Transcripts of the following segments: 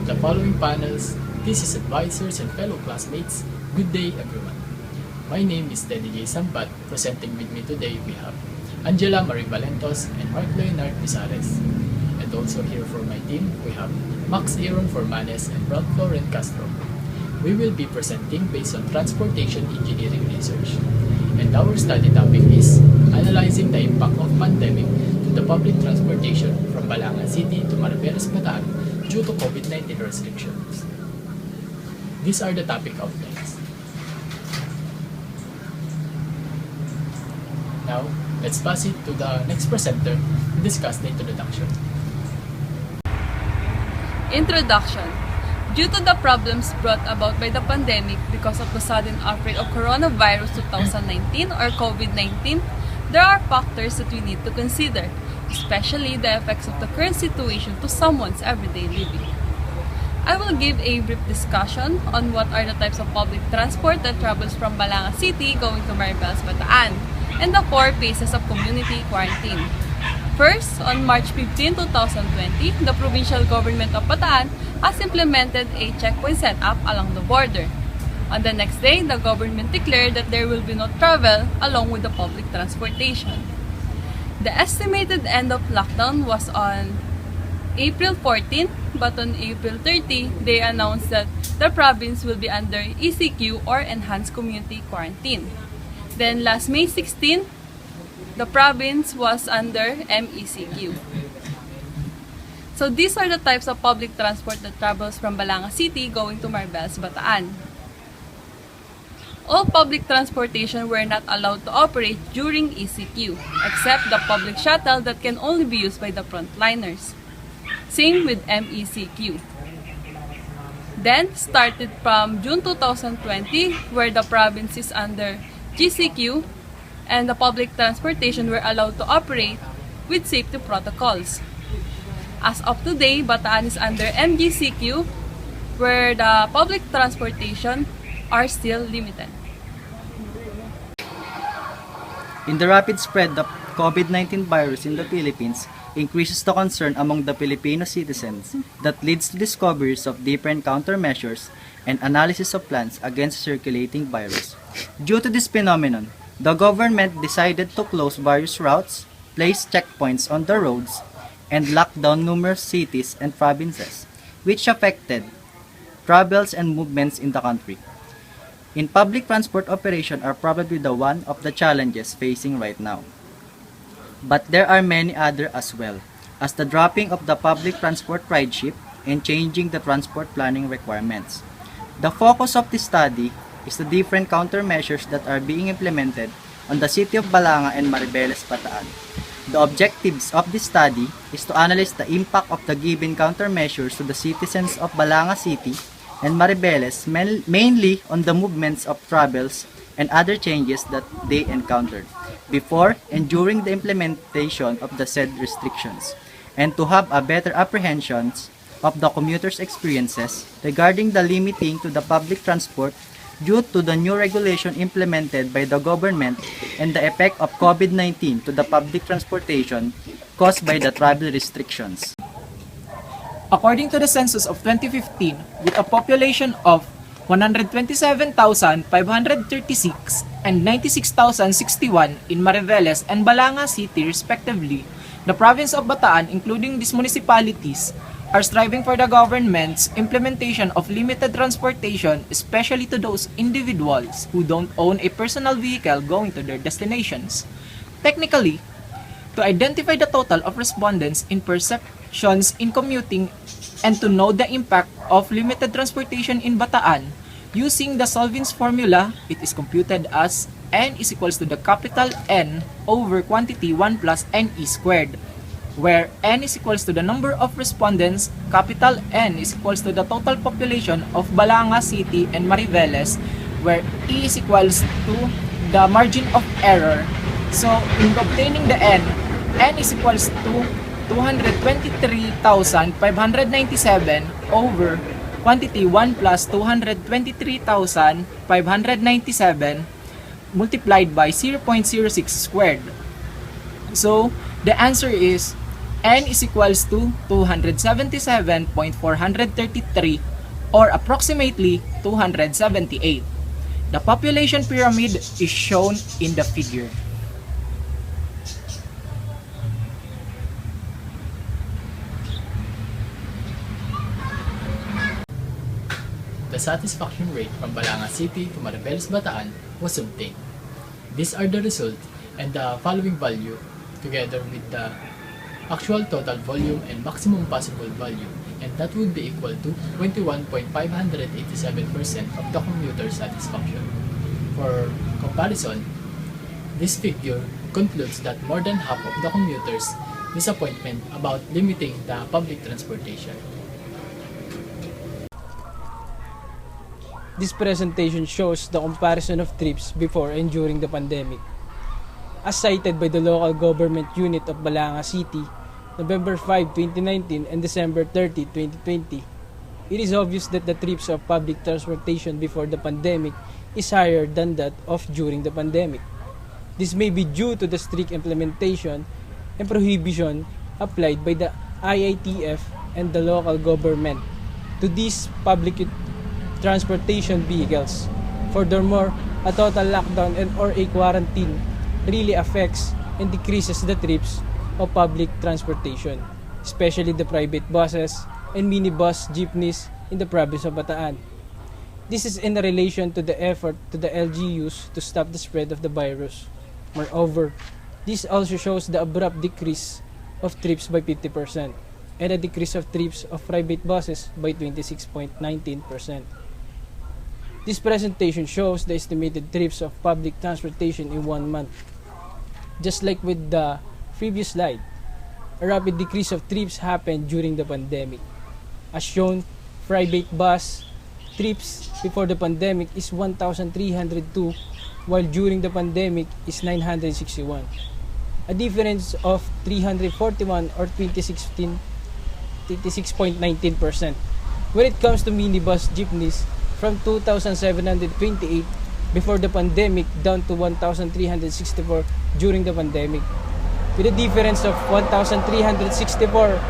the following panels, thesis advisors, and fellow classmates, good day everyone. My name is Teddy J. Sambat. Presenting with me today we have Angela Mariveles and Mark Leonard Pisares. And also here for my team, we have Max Aaron Formanes and Brad Florent Castro. We will be presenting based on transportation engineering research. And our study topic is analyzing the impact of pandemic to the public transportation from Balanga City to Mariveles, Bataan due to COVID-19 restrictions. These are the topic outlines. Now, let's pass it to the next presenter to discuss the introduction. Introduction. Due to the problems brought about by the pandemic because of the sudden outbreak of coronavirus 2019 or COVID-19, there are factors that we need to consider, especially the effects of the current situation to someone's everyday living. I will give a brief discussion on what are the types of public transport that travels from Balanga City going to Mariveles, Bataan, and the 4 phases of community quarantine. First, on March 15, 2020, the provincial government of Bataan has implemented a checkpoint setup along the border. On the next day, the government declared that there will be no travel along with the public transportation. The estimated end of lockdown was on April 14, but on April 30, they announced that the province will be under ECQ or Enhanced Community Quarantine. Then last May 16, the province was under MECQ. So these are the types of public transport that travels from Balanga City going to Mariveles, Bataan. All public transportation were not allowed to operate during ECQ, except the public shuttle that can only be used by the frontliners. Same with MECQ. Then, started from June 2020, where the province is under GCQ, and the public transportation were allowed to operate with safety protocols. As of today, Bataan is under MGCQ, where the public transportation are still limited. In the rapid spread of COVID-19 virus in the Philippines, increases the concern among the Filipino citizens that leads to discoveries of different countermeasures and analysis of plans against circulating virus. Due to this phenomenon, the government decided to close various routes, place checkpoints on the roads, and lock down numerous cities and provinces, which affected travels and movements in the country. In public transport operation are probably the one of the challenges facing right now. But there are many other as well, as the dropping of the public transport rideship and changing the transport planning requirements. The focus of this study is the different countermeasures that are being implemented on the city of Balanga and Mariveles, Bataan. The objectives of this study is to analyze the impact of the given countermeasures to the citizens of Balanga City and Mariveles, mainly on the movements of travels and other changes that they encountered before and during the implementation of the said restrictions, and to have a better apprehensions of the commuters' experiences regarding the limiting to the public transport due to the new regulation implemented by the government and the effect of COVID-19 to the public transportation caused by the travel restrictions. According to the census of 2015, with a population of 127,536 and 96,061 in Mariveles and Balanga City respectively, the province of Bataan, including these municipalities, are striving for the government's implementation of limited transportation, especially to those individuals who don't own a personal vehicle going to their destinations. Technically, to identify the total of respondents in perceptions in commuting and to know the impact of limited transportation in Bataan, using the Solvins formula, it is computed as N is equals to the capital N over quantity 1 plus NE squared, where N is equals to the number of respondents, capital N is equals to the total population of Balanga City and Mariveles, where E is equals to the margin of error. So, in obtaining the N is equals to 223,597 over quantity 1 plus 223,597 multiplied by 0.06 squared. So, the answer is N is equals to 277.433 or approximately 278. The population pyramid is shown in the figure. The satisfaction rate from Balanga City to Mariveles, Bataan was obtained. These are the results, and the following value together with the actual total volume and maximum possible value, and that would be equal to 21.587% of the commuter satisfaction. For comparison, this figure concludes that more than half of the commuters' disappointment about limiting the public transportation. This presentation shows the comparison of trips before and during the pandemic. As cited by the local government unit of Balanga City, November 5, 2019 and December 30, 2020, it is obvious that the trips of public transportation before the pandemic is higher than that of during the pandemic. This may be due to the strict implementation and prohibition applied by the IITF and the local government to these public transportation vehicles. Furthermore, a total lockdown and or a quarantine really affects and decreases the trips of public transportation, especially the private buses and minibus jeepneys in the province of Bataan. This is in relation to the effort to the LGUs to stop the spread of the virus. Moreover, this also shows the abrupt decrease of trips by 50% and a decrease of trips of private buses by 26.19%. This presentation shows the estimated trips of public transportation in 1 month. Just like with the previous slide, a rapid decrease of trips happened during the pandemic. As shown, private bus trips before the pandemic is 1,302, while during the pandemic is 961. A difference of 341 or 26.19%. When it comes to minibus jeepneys, from 2,728 before the pandemic down to 1,364 during the pandemic, with a difference of 1,364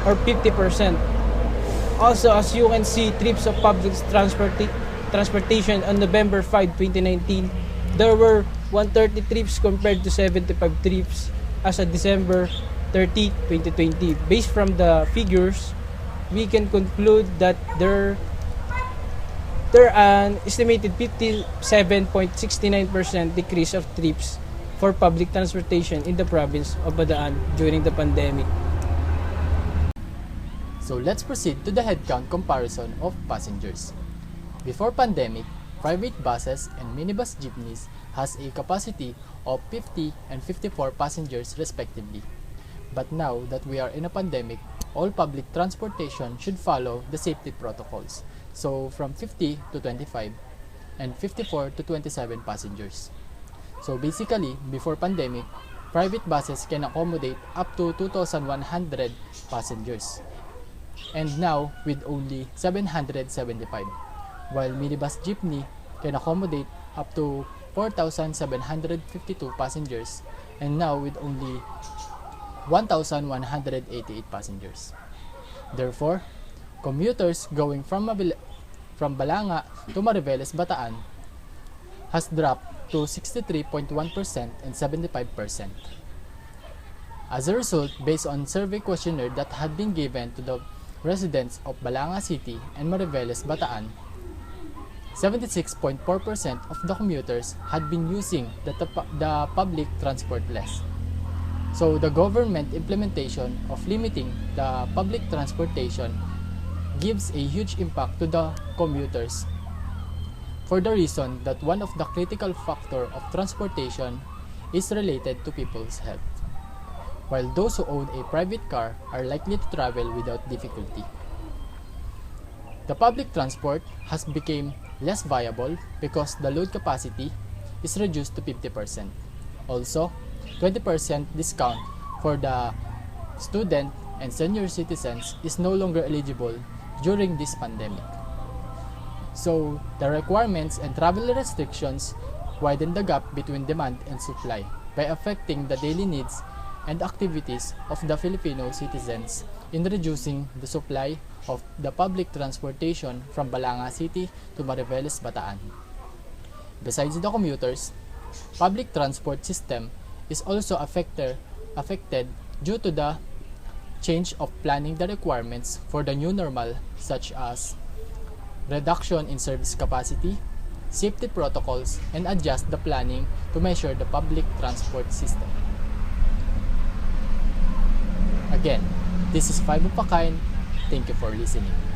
or 50%. Also, as you can see, trips of public transportation on November 5, 2019, there were 130 trips compared to 75 trips as of December 30, 2020. Based from the figures, we can conclude that there are an estimated 57.69% decrease of trips for public transportation in the province of Bataan during the pandemic. So let's proceed to the headcount comparison of passengers. Before pandemic, private buses and minibus jeepneys has a capacity of 50 and 54 passengers respectively. But now that we are in a pandemic, all public transportation should follow the safety protocols. So from 50 to 25 and 54 to 27 passengers. So basically, before pandemic, private buses can accommodate up to 2,100 passengers. And now with only 775, while minibus jeepney can accommodate up to 4,752 passengers, and now with only 1,188 passengers. Therefore, commuters going from Balanga to Mariveles, Bataan has dropped to 63.1% and 75%. As a result, based on survey questionnaire that had been given to the residents of Balanga City and Mariveles, Bataan, 76.4% of the commuters had been using the public transport less. So the government implementation of limiting the public transportation gives a huge impact to the commuters for the reason that one of the critical factor of transportation is related to people's health, while those who own a private car are likely to travel without difficulty. The public transport has become less viable because the load capacity is reduced to 50%. Also, 20% discount for the student and senior citizens is no longer eligible during this pandemic. So, the requirements and travel restrictions widen the gap between demand and supply by affecting the daily needs and activities of the Filipino citizens in reducing the supply of the public transportation from Balanga City to Mariveles, Bataan. Besides the commuters, public transport system is also affected due to the change of planning the requirements for the new normal, such as reduction in service capacity, safety protocols, and adjust the planning to measure the public transport system. Again, this is Five of a Kind. Thank you for listening.